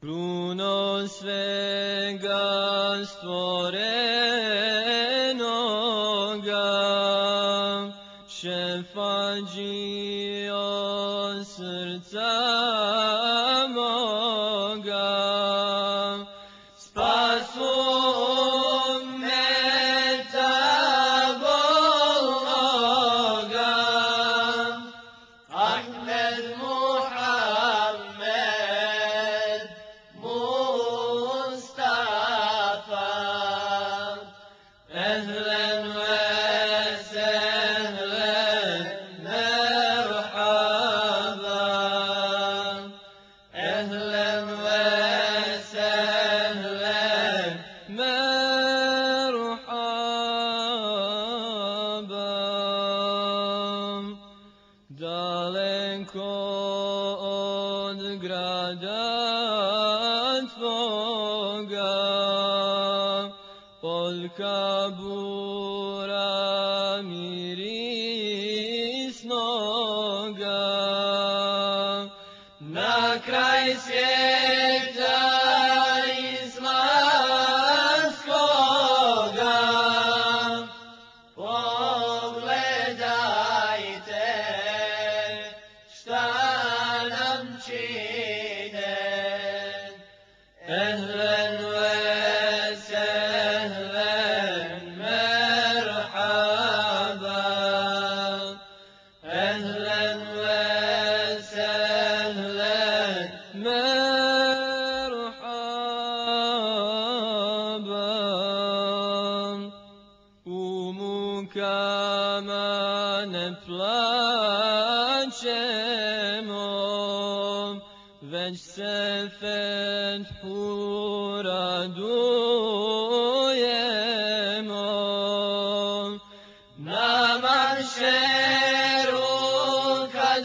Kruno svega stvorenoga, šefađijo srca moga, spasu ummeta Boga, Ahmed Muhammed Mustafa, أهلا وسهلا مرحبا، أهلا وسهلا مرحبا. Daleko od grada tvoga, od kabura mirisnoga, na kraj svijeta islamskoga, pogledajte šta nam čine. أهلا وسهلا مرحبا، أهلا وسهلا مرحبا. Umukama ne plaćemo, već se fethu radujemo. Na mahšeru kad